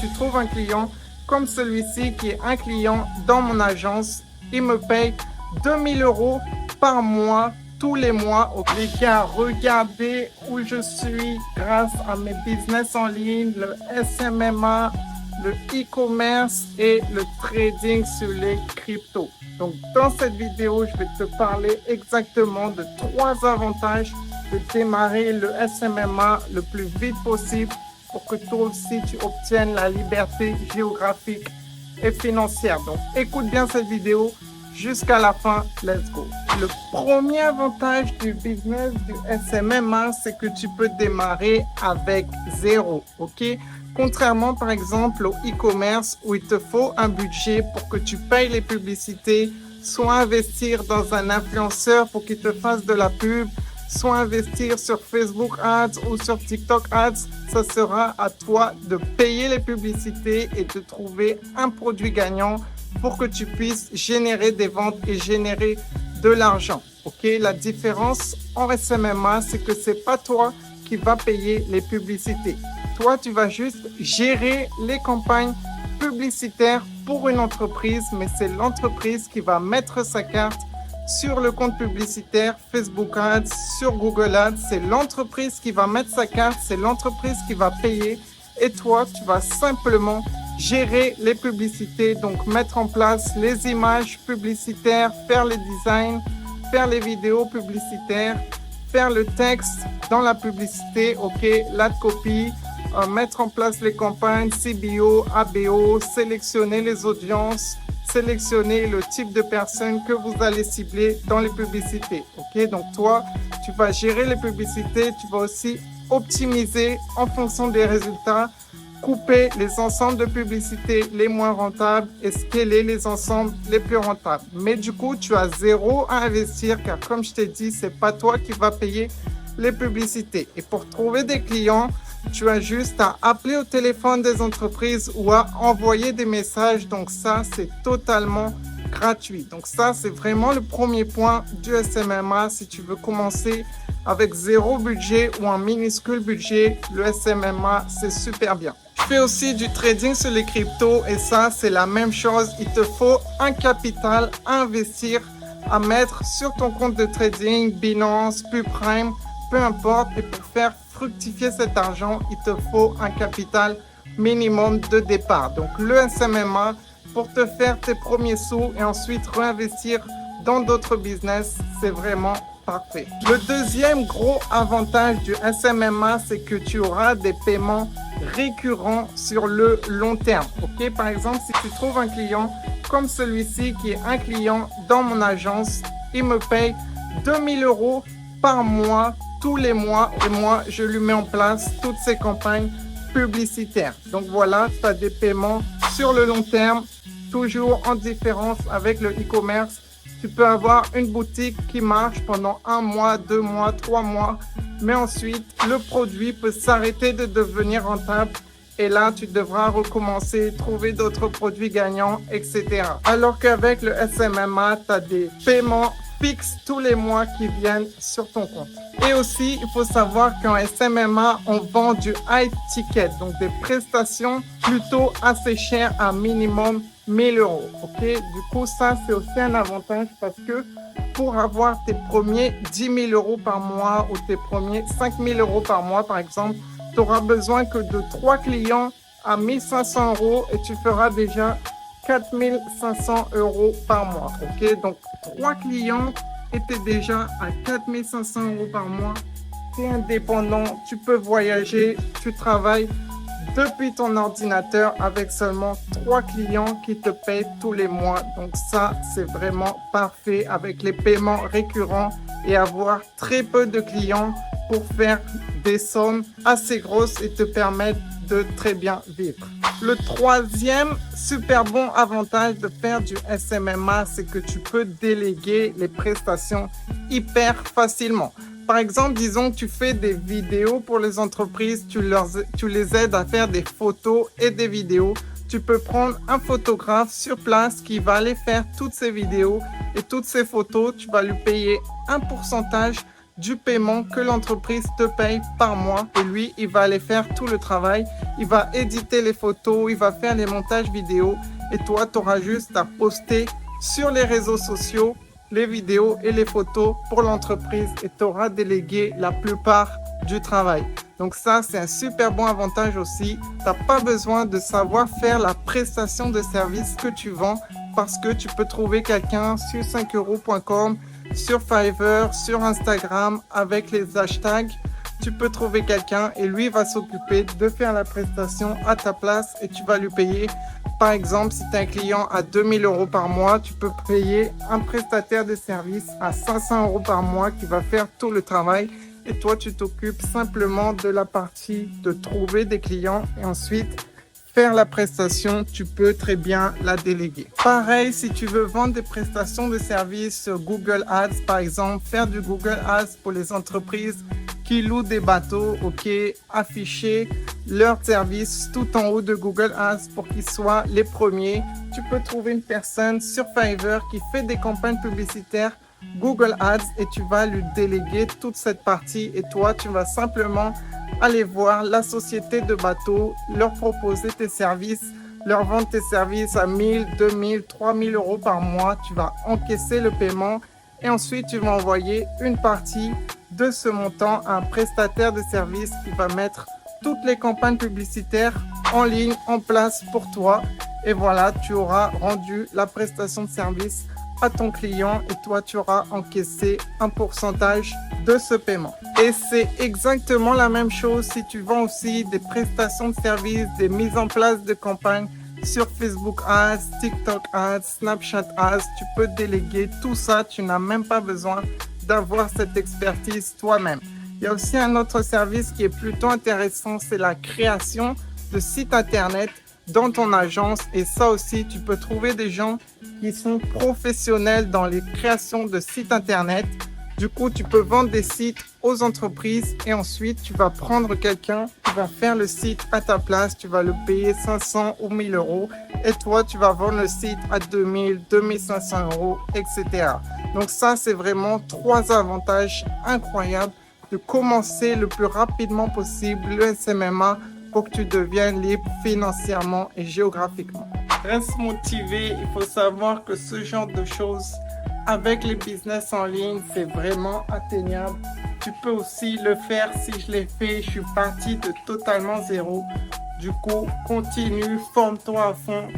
tu trouves un client comme celui-ci qui est un client dans mon agence, il me paye 2000 € par mois, tous les mois. Ok, les gars, regardez où je suis grâce à mes business en ligne, le SMMA, le e-commerce et le trading sur les cryptos. Donc, dans cette vidéo, je vais te parler exactement de 3 avantages de démarrer le SMMA le plus vite possible pour que toi aussi tu obtiennes la liberté géographique et financière. Donc, écoute bien cette vidéo jusqu'à la fin. Let's go. Le premier avantage du business du SMMA, c'est que tu peux démarrer avec zéro. Ok? Contrairement par exemple au e-commerce où il te faut un budget pour que tu payes les publicités, soit investir dans un influenceur pour qu'il te fasse de la pub, soit investir sur Facebook Ads ou sur TikTok Ads, ça sera à toi de payer les publicités et de trouver un produit gagnant pour que tu puisses générer des ventes et générer de l'argent. Ok, la différence en SMMA, c'est que c'est pas toi qui va payer les publicités. Toi, tu vas juste gérer les campagnes publicitaires pour une entreprise, mais c'est l'entreprise qui va mettre sa carte sur le compte publicitaire Facebook Ads, sur Google Ads. C'est l'entreprise qui va mettre sa carte, c'est l'entreprise qui va payer. Et toi, tu vas simplement gérer les publicités, donc mettre en place les images publicitaires, faire les designs, faire les vidéos publicitaires, faire le texte dans la publicité, ok, la copie, mettre en place les campagnes CBO, ABO, sélectionner les audiences, sélectionner le type de personnes que vous allez cibler dans les publicités. Ok, donc toi, tu vas gérer les publicités, tu vas aussi optimiser en fonction des résultats, couper les ensembles de publicités les moins rentables et scaler les ensembles les plus rentables. Mais du coup, tu as zéro à investir car comme je t'ai dit, c'est pas toi qui vas payer les publicités. Et pour trouver des clients, tu as juste à appeler au téléphone des entreprises ou à envoyer des messages. Donc ça, c'est totalement gratuit. Donc ça, c'est vraiment le premier point du SMMA. Si tu veux commencer avec zéro budget ou un minuscule budget, le SMMA, c'est super bien. Je fais aussi du trading sur les cryptos et ça, c'est la même chose. Il te faut un capital à investir, à mettre sur ton compte de trading, Binance, PuPrime, peu importe. Et pour faire fructifier cet argent, il te faut un capital minimum de départ. Donc le SMMA, pour te faire tes premiers sous et ensuite réinvestir dans d'autres business, c'est vraiment parfait. Le deuxième gros avantage du SMMA, c'est que tu auras des paiements récurrents sur le long terme. Ok, par exemple, si tu trouves un client comme celui-ci qui est un client dans mon agence, il me paye 2000 € par mois, tous les mois, et moi, je lui mets en place toutes ces campagnes publicitaires. Donc voilà, tu as des paiements sur le long terme, toujours en différence avec le e-commerce. Tu peux avoir une boutique qui marche pendant 1 mois, 2 mois, 3 mois, mais ensuite, le produit peut s'arrêter de devenir rentable et là, tu devras recommencer, trouver d'autres produits gagnants, etc. Alors qu'avec le SMMA, tu as des paiements fixes tous les mois qui viennent sur ton compte. Et aussi, il faut savoir qu'en SMMA, on vend du high ticket, donc des prestations plutôt assez chères, à minimum 1000 €. Ok, du coup, ça, c'est aussi un avantage parce que pour avoir tes premiers 10 000 € par mois ou tes premiers 5 000 € par mois, par exemple, tu auras besoin que de 3 clients à 1500 € et tu feras déjà 4500 € par mois. Ok, donc 3 clients étaient déjà à 4500 € par mois. Tu es indépendant, tu peux voyager, tu travailles depuis ton ordinateur avec seulement 3 clients qui te payent tous les mois. Donc ça, c'est vraiment parfait avec les paiements récurrents et avoir très peu de clients pour faire des sommes assez grosses et te permettre de très bien vivre. Le troisième super bon avantage de faire du SMMA, c'est que tu peux déléguer les prestations hyper facilement. Par exemple, disons que tu fais des vidéos pour les entreprises, tu les aides à faire des photos et des vidéos. Tu peux prendre un photographe sur place qui va aller faire toutes ces vidéos et toutes ces photos. Tu vas lui payer un pourcentage du paiement que l'entreprise te paye par mois. Et lui, il va aller faire tout le travail. Il va éditer les photos, il va faire les montages vidéo. Et toi, tu auras juste à poster sur les réseaux sociaux les vidéos et les photos pour l'entreprise et tu auras délégué la plupart du travail. Donc ça, c'est un super bon avantage aussi. Tu n'as pas besoin de savoir faire la prestation de service que tu vends parce que tu peux trouver quelqu'un sur 5euros.com, sur Fiverr, sur Instagram avec les hashtags. Tu peux trouver quelqu'un et lui va s'occuper de faire la prestation à ta place et tu vas lui payer. Par exemple, si tu as un client à 2000 euros par mois, tu peux payer un prestataire de service à 500 euros par mois qui va faire tout le travail. Et toi, tu t'occupes simplement de la partie de trouver des clients et ensuite faire la prestation, tu peux très bien la déléguer. Pareil, si tu veux vendre des prestations de services sur Google Ads, par exemple, faire du Google Ads pour les entreprises qui louent des bateaux, ok, afficher leurs services tout en haut de Google Ads pour qu'ils soient les premiers. Tu peux trouver une personne sur Fiverr qui fait des campagnes publicitaires Google Ads et tu vas lui déléguer toute cette partie et toi, tu vas simplement aller voir la société de bateaux, leur proposer tes services, leur vendre tes services à 1000, 2000, 3000 euros par mois. Tu vas encaisser le paiement et ensuite tu vas envoyer une partie de ce montant à un prestataire de service qui va mettre toutes les campagnes publicitaires en ligne en place pour toi. Et voilà, tu auras rendu la prestation de service à ton client et toi, tu auras encaissé un pourcentage de ce paiement. Et c'est exactement la même chose si tu vends aussi des prestations de service, des mises en place de campagnes sur Facebook Ads, TikTok Ads, Snapchat Ads. Tu peux déléguer tout ça. Tu n'as même pas besoin d'avoir cette expertise toi-même. Il y a aussi un autre service qui est plutôt intéressant, c'est la création de sites internet dans ton agence. Et ça aussi, tu peux trouver des gens qui sont professionnels dans les créations de sites internet. Du coup, tu peux vendre des sites aux entreprises et ensuite, tu vas prendre quelqu'un qui va faire le site à ta place. Tu vas le payer 500 ou 1000 euros et toi, tu vas vendre le site à 2000, 2500 euros, etc. Donc ça, c'est vraiment 3 avantages incroyables de commencer le plus rapidement possible le SMMA pour que tu deviennes libre financièrement et géographiquement. Reste motivé, il faut savoir que ce genre de choses avec les business en ligne, c'est vraiment atteignable. Tu peux aussi le faire. Si je l'ai fait, je suis parti de totalement zéro. Du coup, continue, forme-toi à fond.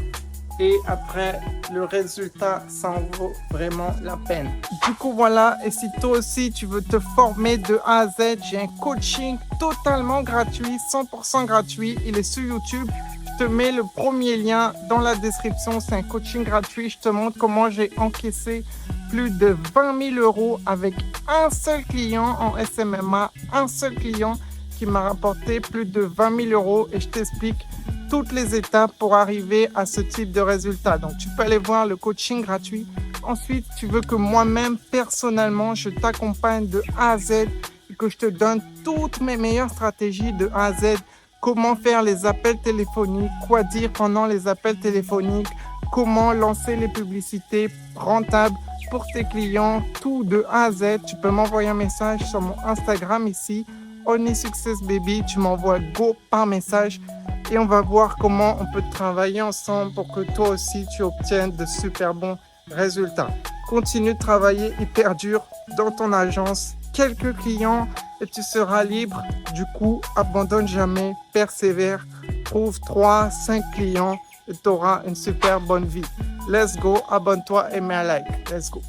Et après, le résultat, ça en vaut vraiment la peine. Du coup, voilà. Et si toi aussi, tu veux te former de A à Z, j'ai un coaching totalement gratuit, 100% gratuit. Il est sur YouTube. Je te mets le premier lien dans la description. C'est un coaching gratuit. Je te montre comment j'ai encaissé plus de 20 000 euros avec un seul client en SMMA. Un seul client qui m'a rapporté plus de 20 000 euros. Et je t'explique toutes les étapes pour arriver à ce type de résultat. Donc, tu peux aller voir le coaching gratuit. Ensuite, tu veux que moi-même, personnellement, je t'accompagne de A à Z et que je te donne toutes mes meilleures stratégies de A à Z. Comment faire les appels téléphoniques, quoi dire pendant les appels téléphoniques, comment lancer les publicités rentables pour tes clients, tout de A à Z. Tu peux m'envoyer un message sur mon Instagram ici, Only Success Baby. Tu m'envoies go par message. Et on va voir comment on peut travailler ensemble pour que toi aussi tu obtiennes de super bons résultats. Continue de travailler hyper dur dans ton agence. Quelques clients et tu seras libre. Du coup, abandonne jamais, persévère. Trouve 3, 5 clients et tu auras une super bonne vie. Let's go, abonne-toi et mets un like. Let's go.